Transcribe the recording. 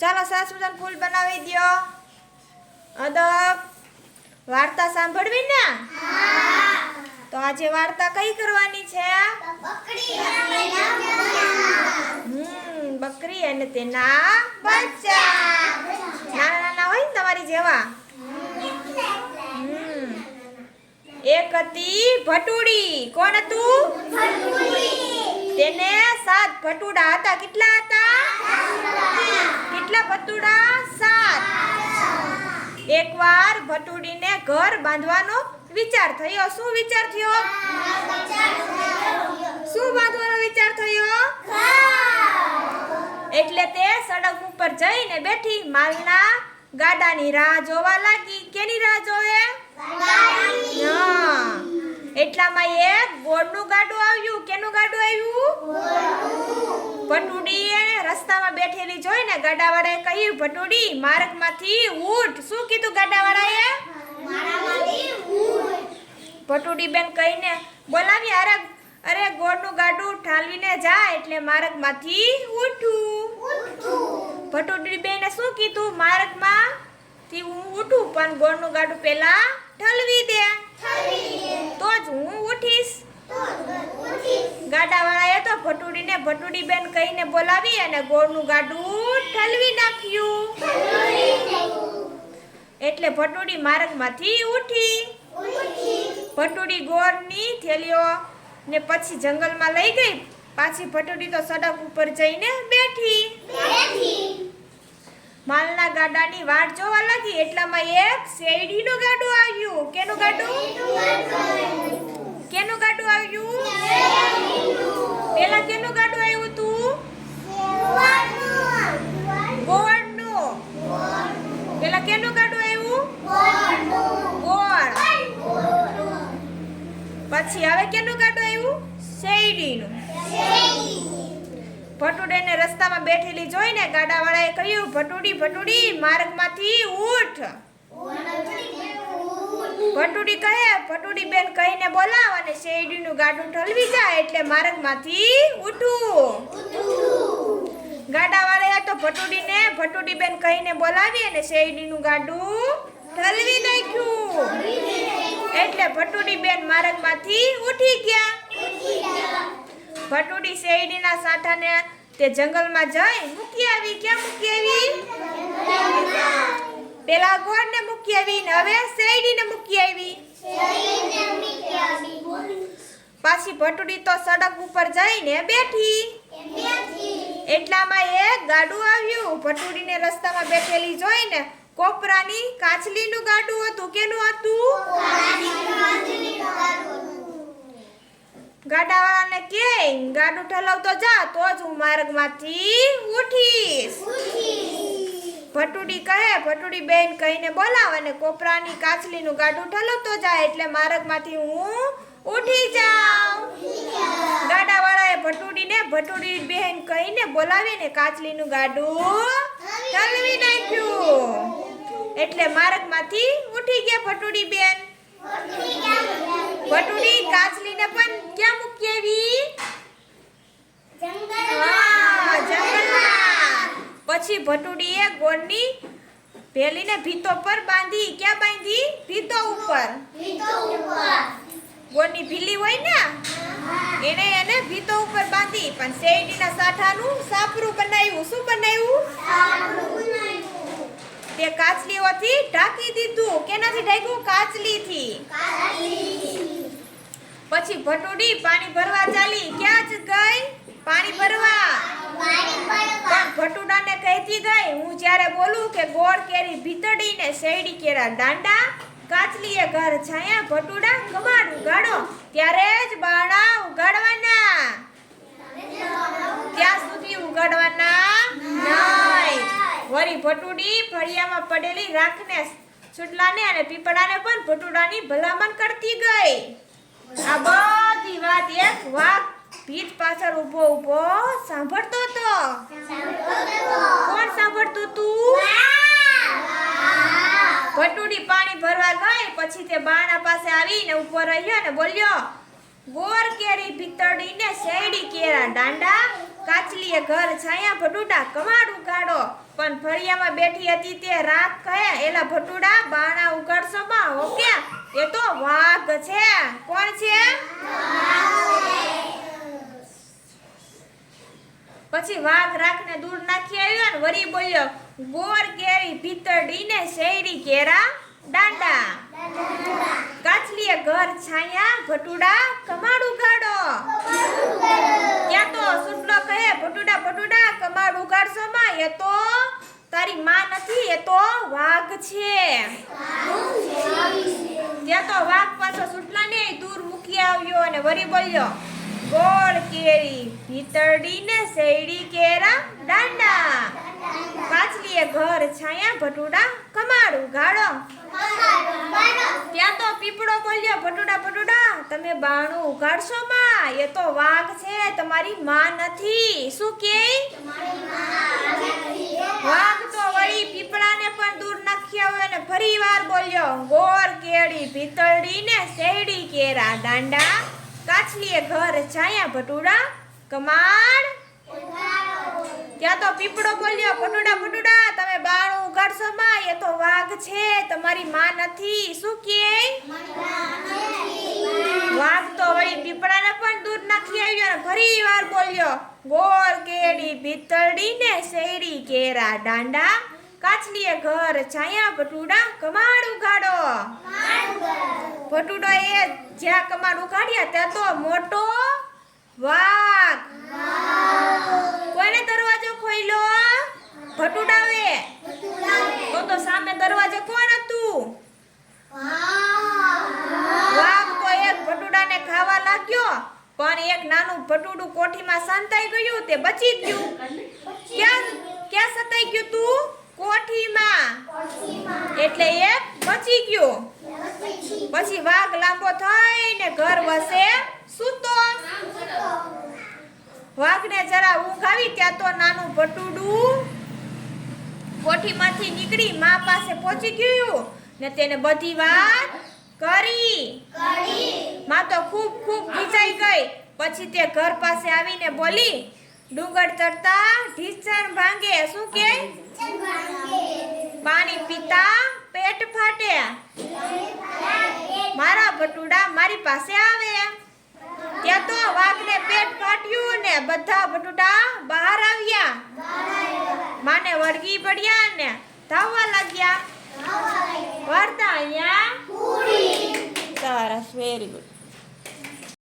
ચાલો સરસ મજાનું ફૂલ બનાવી દો. અદબ વાર્તા સાંભળવી ને? તો આજે વાર્તા કઈ કરવાની છે? બકરી અને તેના બચ્ચા. નાના નાના હોય ને તમારી જેવા. એક હતી ભટુડી. કોણ હતું? તેને 7 ભટુડા હતા. કેટલા હતા? કેટલા ભટુડા? 7. એકવાર ભટુડીને ઘર બાંધવાનો વિચાર થયો. શું વિચાર થયો? શું બાંધવાનો વિચાર થયો? એટલે તે સડક ઉપર જઈને બેઠી માલના ગાડાની રાહ જોવા લાગી. કેની રાહ જોવે? એટલામાં એક ગોળનું ગાડું આવ્યું. કેનું ગાડું આવ્યું? ભટુડીએ રસ્તામાં બેઠેલી જોઈને ગાડાવાળાએ કહ્યું, ભટુડી માર્ગમાંથી ઉઠ. શું કીધું ગાડાવાળાએ? ભટુડી બેન કહીને બોલાવી, અરે ગોળનું ગાડું ઠાલવીને જા એટલે માર્ગમાંથી ઉઠું. ભટુડી બેને શું કીધું? માર્ગમાંથી હું ઉઠું પણ ગોળનું ગાડું પહેલા ઠલવી દે તો જ હું ઉઠીશ. ગાડાવાળાએ તો ભટુડીને ભટુડી બેન કહીને બોલાવી અને ગોળનું ગાડું ઠલવી નાખ્યું. એટલે ભટુડી માર્ગમાંથી ઉઠી. ભટુડી ગોળની થેલીઓ ને પછી જંગલમાં લઈ ગઈ. પાછી ભટુડી તો સડક ઉપર જઈને બેઠી. માલના ગાડાની વાટ જોવા લાગી. એટલામાં એક શેરડીનું ગાડું આવ્યું. કેનું ગાડું? કેનું ગાડું આવ્યું? પેલા કેનું ગાડું આવ્યું હતું? ગોળનું. પેલા કેનું ગાડું આવ્યું? ગોળ. પછી હવે કેનું ગાડું આવ્યું? શેરડીનું. ભટુડીને રસ્તામાં બેઠેલી જોઈને ગાડાવાળાએ કહ્યું, ભટુડી માર્ગમાંથી ઉઠ. ભટુડી કહે, ભટુડી બેન કહીને બોલાવ અને શેરડીનું ગાડું ઠલવી જાય એટલે માર્ગમાંથી ઉઠું. ગાડાવાળાએ તો ભટુડી બેન કહીને બોલાવી અને શેરડીનું ગાડું ઠલવી નાખ્યું. એટલે ભટુડી બેન માર્ગમાંથી ઉઠી ગયા. ભટુડી શેરડીના સાઠાને તે જંગલમાં જઈ મૂકી આવી. ક્યાં મૂકી આવી? પેલા ગોળને મૂકી આવી ને હવે શેરડીને મૂકી આવી. પાછી ભટુડી તો સડક ઉપર જઈને બેઠી. એટલામાં એક ગાડું આવ્યું. ભટુડીને રસ્તામાં બેઠેલી જોઈને કોપરાની કાચલીનું ગાડું હતું. કેનું હતું? ગાડાવાળાને કે ગાડું ઠલવતો જા તો જ હું માર્ગમાંથી ઉઠીશ. ભટુડી કહે, ભટુડી બેન કહીને બોલાવ અને કોપરાની કાચલીનું ગાડું ઠલવતો જાય એટલે માર્ગમાંથી હું ઉઠી જાઉં. ગાડાવાળાએ ભટુડી બેન કહીને બોલાવીને કાચલીનું ગાડું ઠલવી નાખ્યું. એટલે માર્ગમાંથી ઉઠી ગયા ભટુડી બેન. ભટુડી કાચલીને પણ ક્યાં મૂકી આવી? જંગલમાં. પછી ભટુડીએ ગોળની ભેલીને ભીતો પર બાંધી. ક્યાં બાંધી? ભીતો ઉપર. ગોળની ભીલી હોય ને એને ભીતો ઉપર બાંધી. પણ શેરડીના સાઠાનું સાપરું બનાવ્યું. શું બનાવ્યું? તે કાચલીઓથી ઢાંકી દીધું. કેનાથી ઢાંક્યું? કાચલીથી. પછી ભટુડી પાણી ભરવા ચાલી. ક્યાં જ ગઈ? પાણી ભરવા. પણ ભટુડાને કહેતી ગઈ, હું જ્યારે બોલું કે ગોળ કેરી ભીતડી ને શેરડી કેરા દાંડા, કાચલીએ ઘર છાયા ભટુડા કમાડ ઉગાડો ત્યારે જ બાણા ઉગાડવાના. ત્યાં સુધી ઉગાડવાના નહીં. વળી ભટુડી ફળિયામાં પડેલી રાખને, સુટલાને અને પીપળાને પણ ભટુડાની ભલામણ કરતી ગઈ. આ બધી વાત એક વાઘ ભીત પાછળ ઊભો સાંભળતો હતો. કોણ સાંભળતું હતું? ભટુડી પાણી ભરવા ગઈ. પછી તે બાણા પાસે આવીને ઊભો રહ્યો અને બોલ્યો, ગોળ કેરી ભીતડી ને શેરડી કેરા દાંડા, કાચલીએ ઘર છાયા ભટુડા કમાડ ઉગાડો. પણ ફળિયામાં બેઠી હતી તે રાત કહે એલા ભટુડા બાણા ઉગાડશો માં ઓકે એ તો વાઘ છે કોણ છે પછી વાઘ રાખને દૂર નાખી આવ્યો ને વરી બોલ્યો ગોર કેરી ભીતરડી ને શેરડી કેરા દાંડા કાચલીએ ઘર છાયા ભટુડા કમાડ ઉગાડો ત્યાં તો સુટલો કહે ભટુડા ભટુડા કમાડ ઉગાડશો માં એ તો તારી માં નથી એ તો વાઘ છે ત્યાં તો વાઘ પાછો સુટલાને દૂર મૂકી આવ્યો અને વરી બોલ્યો ગોળ કેરી ભીતરડી ને શેરડી કેરા દાંડા કાચલીએ ઘર છાયા ભટુડા કમાડ ઉગાડો ત્યાં તો પીપળો બોલ્યો ભટુડા ભટુડા તમે બાણું ઉગાડશો માં એ તો વાઘ છે તમારી માં નથી શું કે વાઘ તો વળી પીપળાને પણ દૂર નાખી આવ્યો અને ફરીવાર બોલ્યો ગોર કેળી ભીતરડી ને શેરડી કેરા દાંડા કાચલીએ ઘર છાયા ભટુડા કમાડ ત્યાં તો પીપળો બોલ્યો ભટુડા ભટુડા તમે બાણું ઉગાડશો માં એ તો વાઘ છે તમારી માં નથી શું કે વાઘ તો વળી પીપળાને પણ દૂર નાખી આવ્યો અને ફરીવાર બોલ્યો ગોળ કેડી ભીતરડી ને શેરડી કેરા દાંડા કાચલીએ ઘર છાયા ભટુડા કમાડ ઉગાડો ભટુડો એ જ્યાં કમાડ ઉગાડ્યા ત્યાં તો મોટો વાઘ કોઈને દરવાજો ખોલ્યો ભટુડાવે તો સામે દરવાજે કોણ હતું વાઘ તો એક ભટુડાને ખાવા લાગ્યો પણ એક નાનું ભટુડું કોઠીમાં સંતાઈ ગયું તે બચી ગયું ક્યાં સંતાઈ ગયું તું કોઠીમાં એટલે એક બચી ગયો પછી વાઘ લાંબો થઈને ઘર વસે સૂતો વાઘને જરા ઊંઘ આવી ત્યાં તો નાનું ભટુડું કોઠીમાંથી નીકળી માં પાસે પહોંચી ગયું ને તેને બધી વાત કરી માં તો ખૂબ ખીજાઈ ગઈ પછી તે ઘર પાસે આવીને બોલી ડુંગર ચડતા ઢીચણ ભાંગે શું કે પાણી પીતા પેટ ફાટે મારા ભટુડા મારી પાસે આવે ત્યાં તો વાઘને પેટ ફાટ્યું ને બધા ભટુડા બહાર આવ્યા માને વળગી પડ્યા ને ધાવવા લાગ્યા વાર્તા અહીંયા સરસ વેરી ગુડ